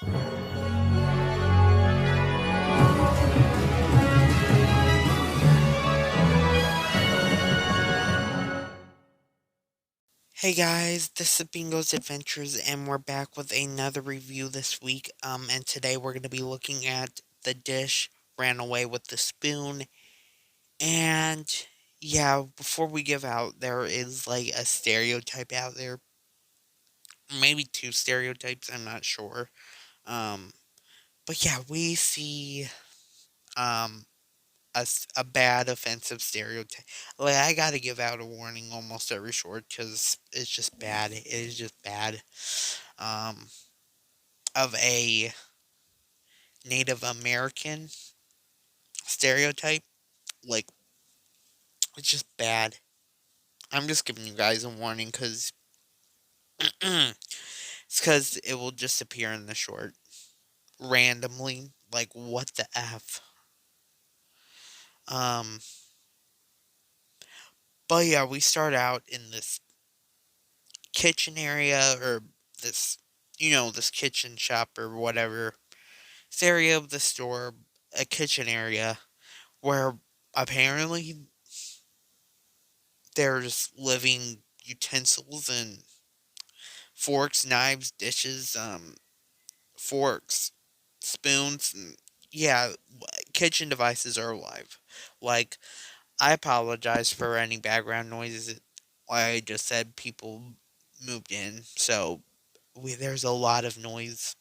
Hey guys, this is Bingo's Adventures, and we're back with another review this week. And today we're going to be looking at the dish ran away with the spoon. And yeah, before we give out, there is like a stereotype out there, maybe two stereotypes. I'm not sure. Um, but yeah, we see um a bad offensive stereotype. Like I gotta give out a warning almost every short because it's just bad. It is just bad. Um, of a Native American stereotype. Like, it's just bad. I'm just giving you guys a warning because it's because it will just appear in the short randomly. Like, what the F? Um, but yeah, we start out in this kitchen area or this, this kitchen shop or whatever. This area of the store, a kitchen area where apparently there's living utensils and forks, knives, dishes, forks, spoons, and yeah, kitchen devices are alive. Like, I apologize for any background noises. Like I just said, people moved in, so there's a lot of noise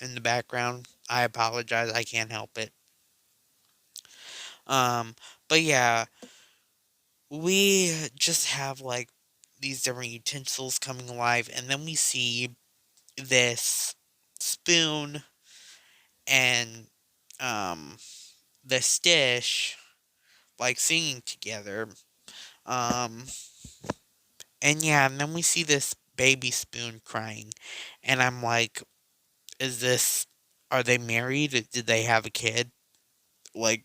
in the background. I apologize. I can't help it. Um, but yeah, we just have like these different utensils coming alive, and then we see this spoon and um this dish like singing together. Um and yeah, and then we see this baby spoon crying, and I'm like, is this are they married? Did they have a kid? Like,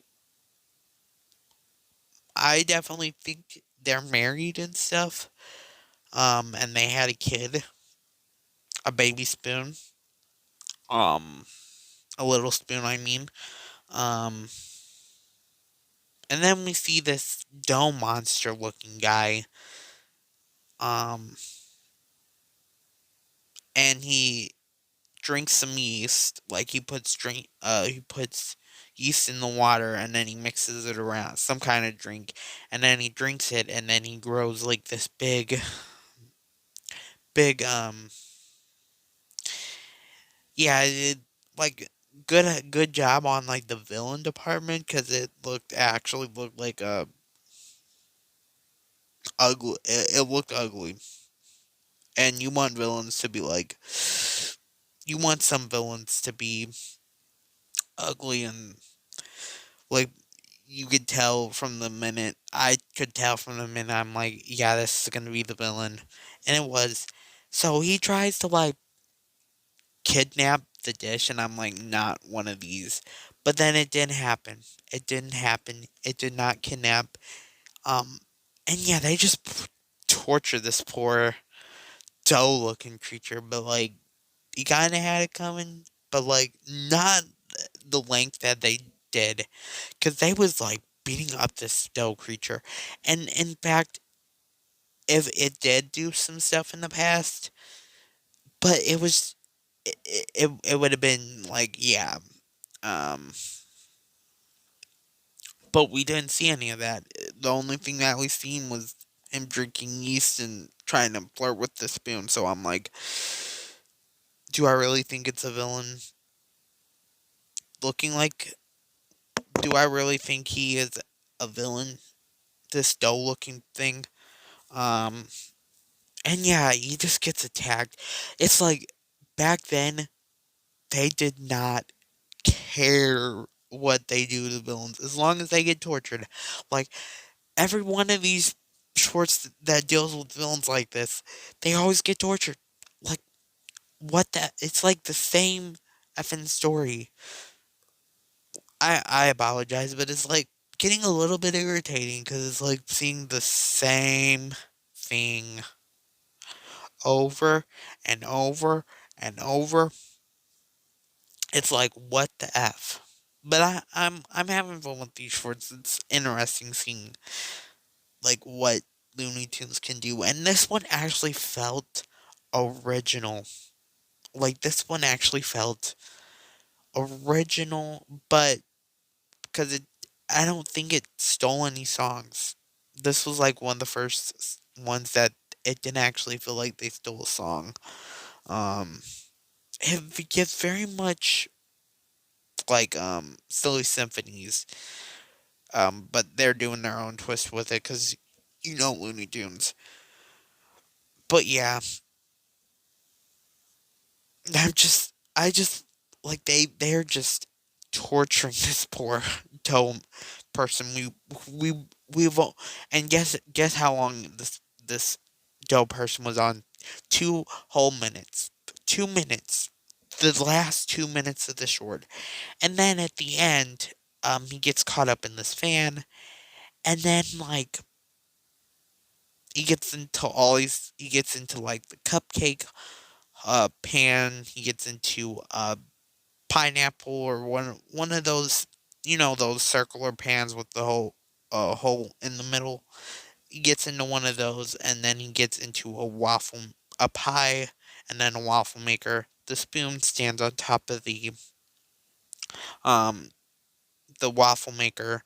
I definitely think they're married and stuff. And they had a kid, a baby spoon. Um a little spoon, I mean. Um and then we see this dome monster looking guy. Um and he drinks some yeast. Like he puts yeast in the water and then he mixes it around, some kind of drink, and then he drinks it and then he grows like this big yeah, like good job on like the villain department because actually looked like a ugly. It looked ugly, and you want some villains to be ugly and like you could tell from the minute I could tell from the minute I'm like, yeah, this is gonna be the villain, and it was. So he tries to like kidnap the dish, and I'm like, not one of these. But then it didn't happen. It didn't happen. It did not kidnap. Um, and yeah, they just torture this poor dough-looking creature, but like you kind of had it coming, but like not the length that they did, because they was like beating up this dough creature, and in fact, if it did do some stuff in the past, but it would have been like yeah, um, but we didn't see any of that. The only thing that we seen was him drinking yeast and trying to flirt with the spoon. So I'm like, do I really think it's a villain looking like? Do I really think he is a villain? This dough looking thing. Um, and yeah, he just gets attacked. It's like back then they did not care what they do to villains as long as they get tortured. Like every one of these shorts that deals with villains like this, they always get tortured. Like what the? It's like the same effing story. I apologize, but it's like getting a little bit irritating because it's like seeing the same thing over and over and over. It's like, what the F? But I'm having fun with these shorts. It's interesting seeing like what Looney Tunes can do. And this one actually felt original. Like this one actually felt original, but because it I don't think it stole any songs. This was like one of the first ones that it didn't actually feel like they stole a song. Um it gets very much like silly symphonies, but they're doing their own twist with it because Looney Tunes. But yeah, I just like they're just torturing this poor Toe person. We've all, and guess how long this Doe person was on? 2 whole minutes. 2 minutes. The last 2 minutes of the short, and then at the end, he gets caught up in this fan, and then like he gets into like the cupcake pan. He gets into pineapple or one of those those circular pans with the whole hole in the middle. He gets into one of those, and then he gets into a pie, and then a waffle maker. The spoon stands on top of um the waffle maker,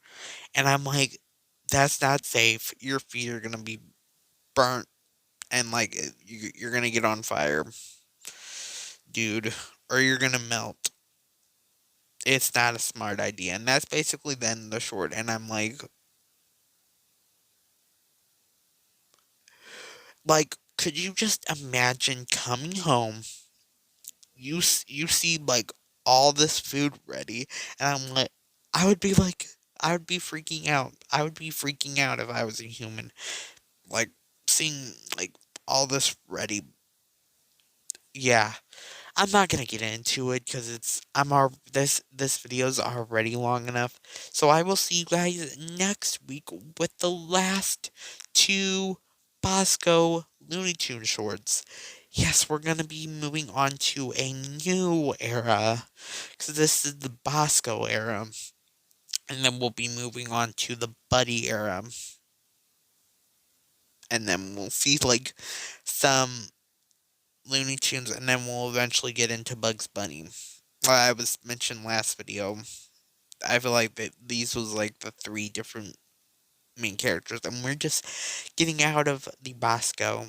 and I'm like, that's not safe. Your feet are gonna be burnt, and like you're gonna get on fire, dude, or you're gonna melt. It's not a smart idea, and that's basically then the short. And I'm like, could you just imagine coming home? You see like all this food ready, and I'm like, I would be like, I would be freaking out. I would be freaking out if I was a human, like seeing like all this ready. Yeah, I'm not gonna get into it because this video is already long enough. So I will see you guys next week with the last two Bosco Looney Tune shorts. Yes, we're gonna be moving on to a new era because this is the Bosco era, and then we'll be moving on to the Buddy era, and then we'll see like some Looney Tunes, and then we'll eventually get into Bugs Bunny. I was mentioned last video. I feel like that these was like the three different main characters, and we're just getting out of the Bosco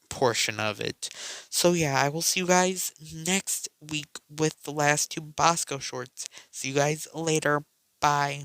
portion of it. So yeah, I will see you guys next week with the last two Bosco shorts. See you guys later. Bye.